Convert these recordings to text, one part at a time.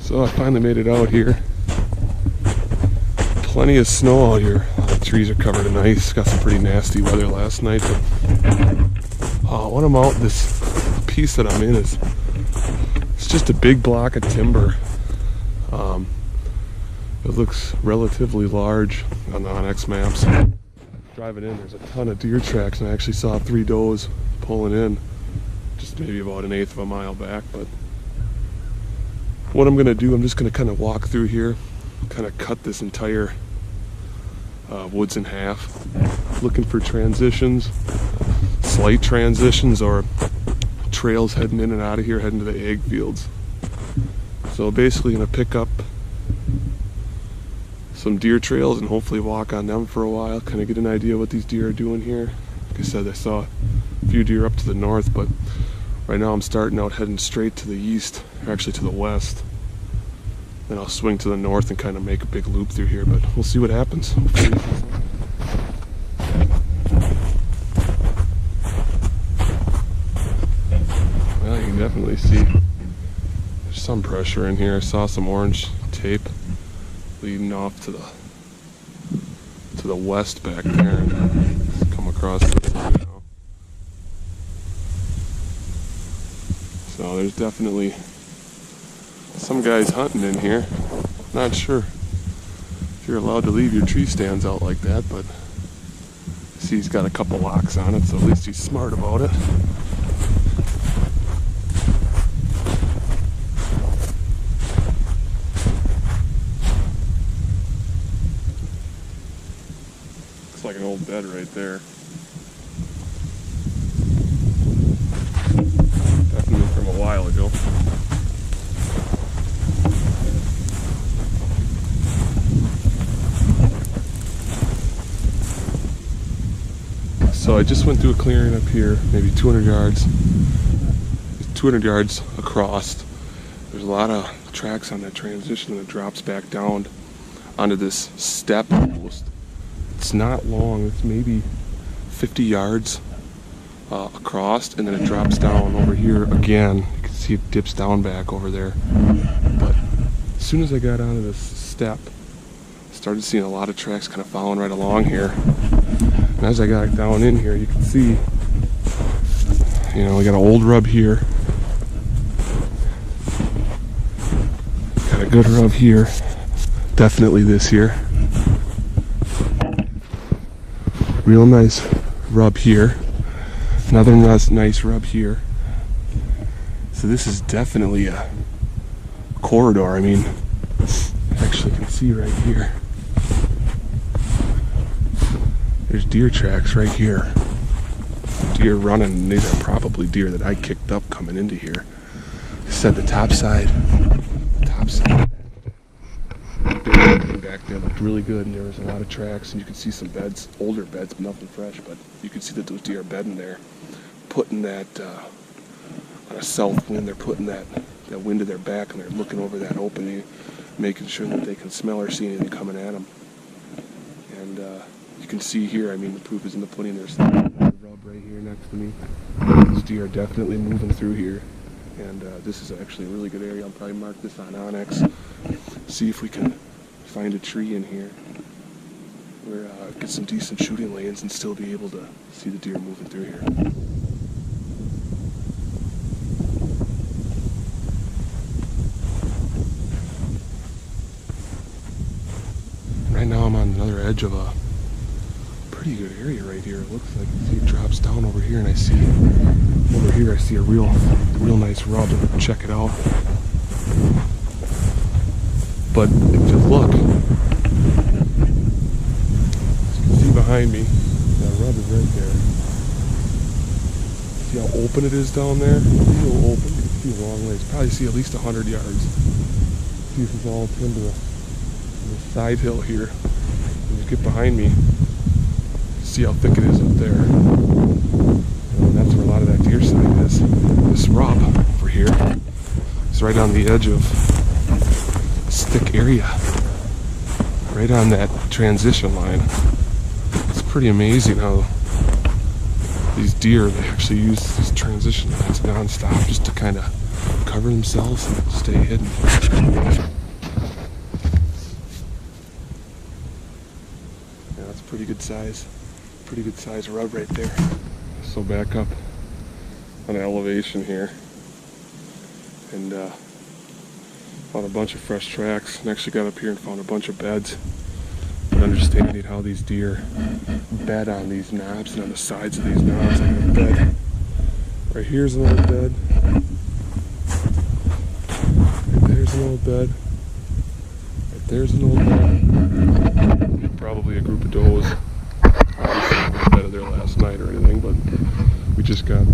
So I finally made it out here. Plenty of snow out here. All the trees are covered in ice. Got some pretty nasty weather last night. But when I'm out, this piece that I'm in it's just a big block of timber. It looks relatively large on the Onyx maps. Driving in, there's a ton of deer tracks, and I actually saw 3 does pulling in just maybe about 1/8 of a mile back. But what I'm going to do, I'm just going to kind of walk through here, kind of cut this entire woods in half, looking for transitions, slight transitions, or trails heading in and out of here, heading to the ag fields. So basically going to pick up some deer trails and hopefully walk on them for a while, kind of get an idea what these deer are doing here. Like I said, I saw a few deer up to the north, but right now I'm starting out heading straight to the east, or actually to the west. Then I'll swing to the north and kind of make a big loop through here, but we'll see what happens. Well, you can definitely see there's some pressure in here. I saw some orange tape leading off to the west back there, and come across this now. So there's definitely some guys hunting in here. Not sure if you're allowed to leave your tree stands out like that, but I see he's got a couple locks on it, so at least he's smart about it. Looks like an old bed right there. Definitely from a while ago. So I just went through a clearing up here, maybe 200 yards across. There's a lot of tracks on that transition, and it drops back down onto this step almost. It's not long, it's maybe 50 yards across, and then it drops down over here again. You can see it dips down back over there. But as soon as I got onto this step, I started seeing a lot of tracks kind of following right along here. And as I got down in here, you can see, we got an old rub here. Got a good rub here. Definitely this here. Real nice rub here. Another nice rub here. So this is definitely a corridor. I mean, I actually can see right here. There's deer tracks right here. Deer running, and these are probably deer that I kicked up coming into here. I said the top side back there looked really good, and there was a lot of tracks, and you could see some beds, older beds, but nothing fresh, but you could see that those deer are bedding there, putting that on a south wind. They're putting that wind to their back, and they're looking over that opening, making sure that they can smell or see anything coming at them. And you can see here, I mean, the proof is in the pudding. There's a rub right here next to me. These deer are definitely moving through here, and this is actually a really good area. I'll probably mark this on Onyx, see if we can find a tree in here where get some decent shooting lanes and still be able to see the deer moving through here. Right now I'm on another edge of a pretty good area right here. It looks like, see, it drops down over here, and I see over here I see a real nice rub. Check it out. But if you look, as you can see behind me, that rub is right there. See how open it is down there? Real open. You can see a long ways. Probably see at least 100 yards. See, this is all timber. The side hill here. And you get behind me, see how thick it is up there. And that's where a lot of that deer sign is. This rub over here is right on the edge of this thick area, right on that transition line. It's pretty amazing how these deer, they actually use these transition lines non-stop just to kind of cover themselves and stay hidden. Yeah, that's pretty good size rub right there. So back up on elevation here, and found a bunch of fresh tracks, and actually got up here and found a bunch of beds. And understanding how these deer bed on these knobs and on the sides of these knobs. I got a bed. Right here's an old bed. Right there's an old bed. Right there's an old bed. Probably a group of does. Obviously not bedded there last night or anything, but we just got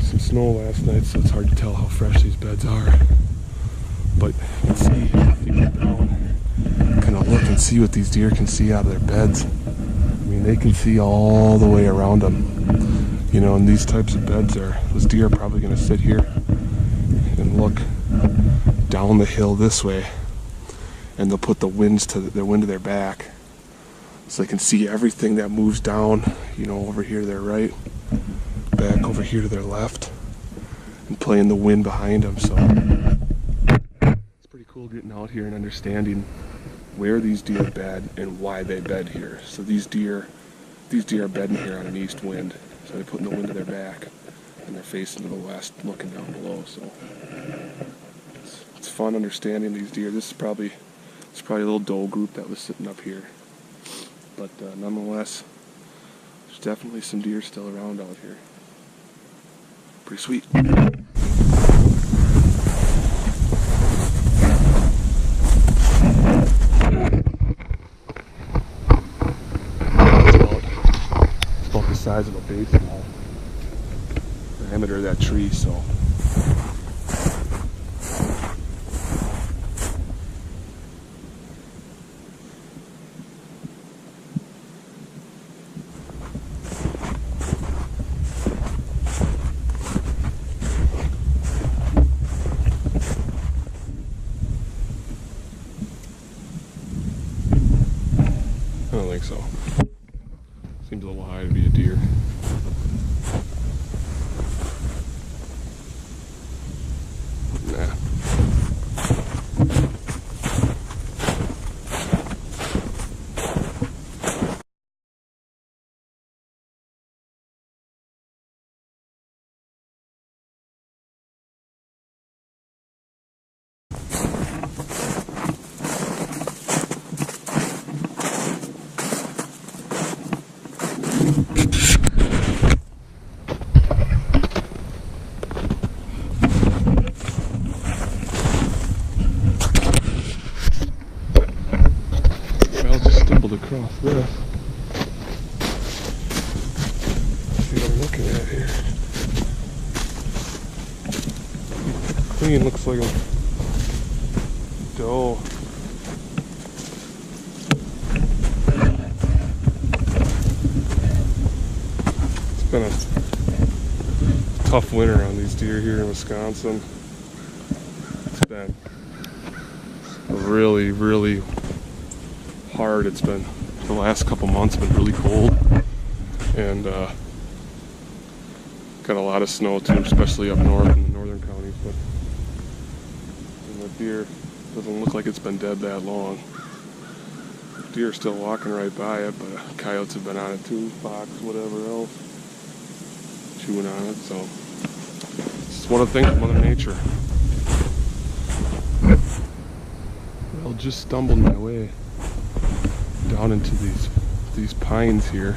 some snow last night, so it's hard to tell how fresh these beds are. But you can see if you get down, kind of look and see what these deer can see out of their beds. I mean, they can see all the way around them. You know, and these types of beds those deer are probably going to sit here and look down the hill this way, and they'll put the wind to their back, so they can see everything that moves down, you know, over here to their right, back over here to their left, and playing the wind behind them. So it's pretty cool getting out here and understanding where these deer bed and why they bed here. So these deer are bedding here on an east wind. So they're putting the wind to their back, and they're facing to the west, looking down below. So it's fun understanding these deer. It's probably a little doe group that was sitting up here, but nonetheless, there's definitely some deer still around out here. Pretty sweet. Size of a baseball, diameter of that tree, so I don't think so. Seems a little high to be a deer. Nah. Across this. Let's see what I'm looking at here. Clean, looks like a doe. It's been a tough winter on these deer here in Wisconsin. It's been really, really hard. It's been, the last couple months been really cold, and got a lot of snow too, especially up north in the northern counties. But the deer doesn't look like it's been dead that long. Deer are still walking right by it, but coyotes have been on it too, fox, whatever else, chewing on it. So it's one of the things of Mother Nature. Well, just stumbled my way down into these pines here.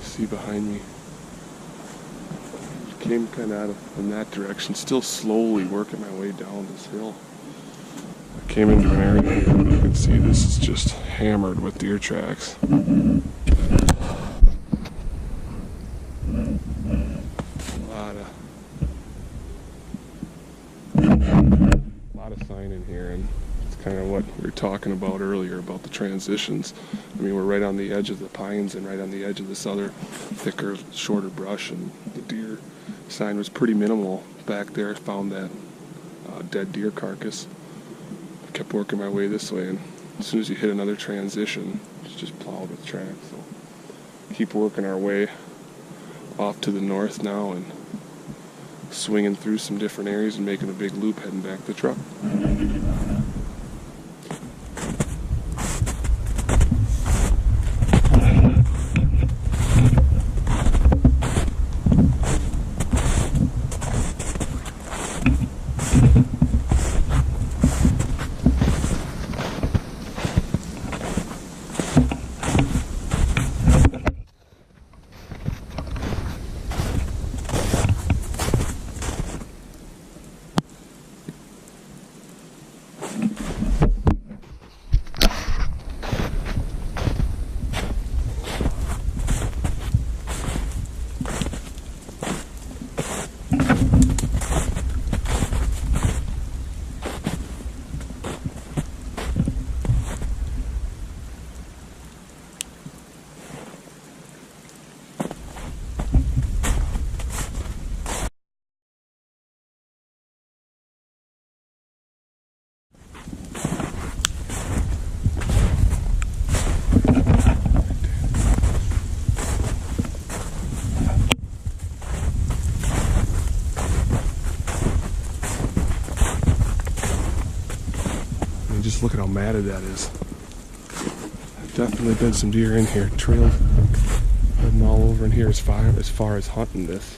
See behind me. Came kind of out of in that direction, still slowly working my way down this hill. I came into an area here, and you can see this is just hammered with deer tracks. A lot of sign in here, and kind of what we were talking about earlier about the transitions. I mean, we're right on the edge of the pines and right on the edge of this other thicker, shorter brush, and the deer sign was pretty minimal back there. Found that dead deer carcass. I kept working my way this way, and as soon as you hit another transition, it's just plowed with tracks. So keep working our way off to the north now and swinging through some different areas and making a big loop heading back to the truck. Just look at how matted that is. Definitely been some deer in here. Trails heading all over in here as far as hunting this.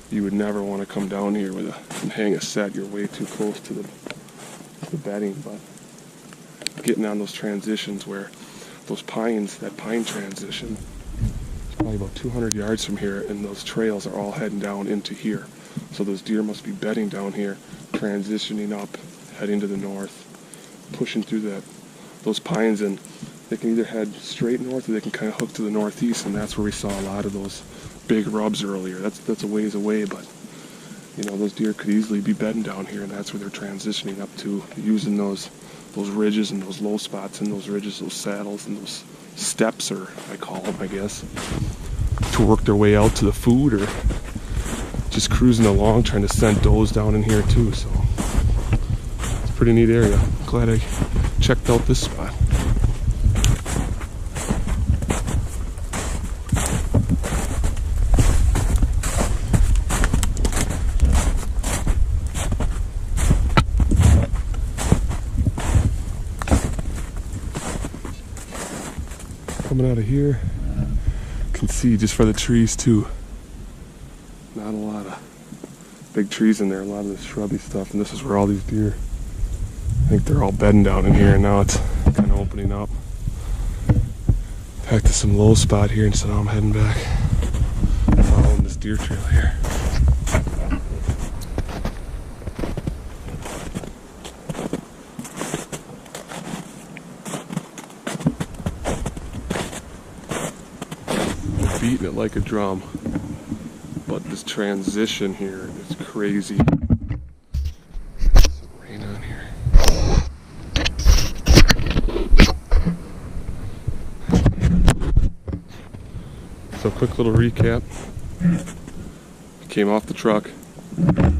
You would never want to come down here with and hang a set. You're way too close to the bedding. But getting on those transitions where those pines, that pine transition, it's probably about 200 yards from here, and those trails are all heading down into here. So those deer must be bedding down here, transitioning up, heading to the north, pushing through those pines, and they can either head straight north or they can kind of hook to the northeast, and that's where we saw a lot of those big rubs earlier. That's a ways away, but you know, those deer could easily be bedding down here, and that's where they're transitioning up to, using those ridges and those low spots and those ridges, those saddles and those steps, or I call them, I guess, to work their way out to the food, or just cruising along trying to send does down in here too. So it's a pretty neat area. Glad I checked out this spot. Coming out of here, you can see just for the trees too, not a lot of big trees in there, a lot of the shrubby stuff, and this is where all these deer, I think they're all bedding down in here, and now it's kind of opening up. Back to some low spot here, and so now I'm heading back, following this deer trail here. Beating it like a drum, but this transition here is crazy. Some rain on here. So quick little recap. Came off the truck,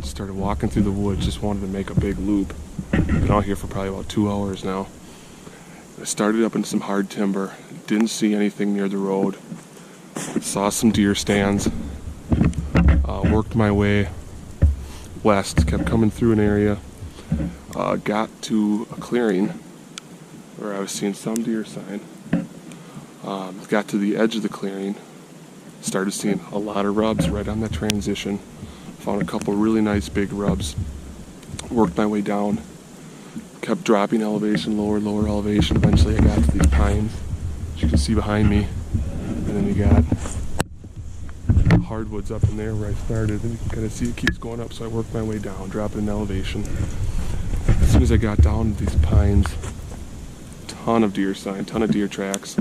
started walking through the woods, just wanted to make a big loop. Been out here for probably about 2 hours now. I started up in some hard timber, didn't see anything near the road. Saw some deer stands, worked my way west, kept coming through an area, got to a clearing where I was seeing some deer sign, got to the edge of the clearing, started seeing a lot of rubs right on that transition, found a couple really nice big rubs, worked my way down, kept dropping elevation, lower elevation. Eventually I got to these pines, as you can see behind me. And then you got hardwoods up in there where I started, and you can kind of see it keeps going up, so I worked my way down, dropping in elevation. As soon as I got down to these pines, ton of deer sign, ton of deer tracks.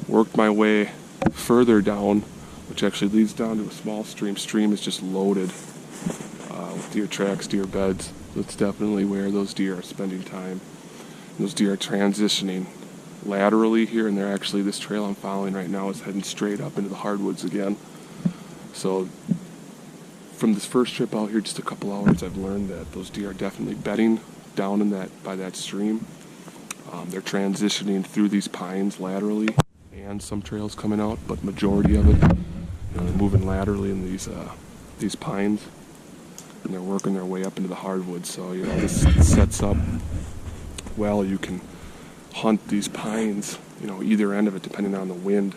Worked my way further down, which actually leads down to a small stream. Stream is just loaded with deer tracks, deer beds. That's definitely where those deer are spending time. And those deer are transitioning laterally here, and they're actually, this trail I'm following right now is heading straight up into the hardwoods again. So from this first trip out here, just a couple hours, I've learned that those deer are definitely bedding down in by that stream. They're transitioning through these pines laterally, and some trails coming out, but majority of it, they're moving laterally in these pines. and they're working their way up into the hardwood. So this sets up well. You can hunt these pines, either end of it depending on the wind.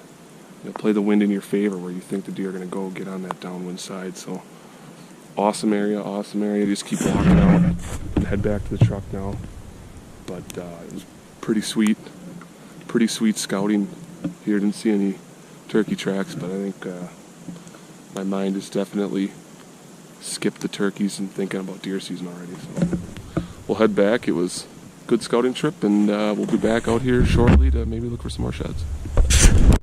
Play the wind in your favor where you think the deer are going to go, get on that downwind side. So awesome area. Just keep walking out and head back to the truck now. But it was pretty sweet scouting here. Didn't see any turkey tracks, but I think my mind has definitely skipped the turkeys and thinking about deer season already. So we'll head back. It was a good scouting trip, and we'll be back out here shortly to maybe look for some more sheds.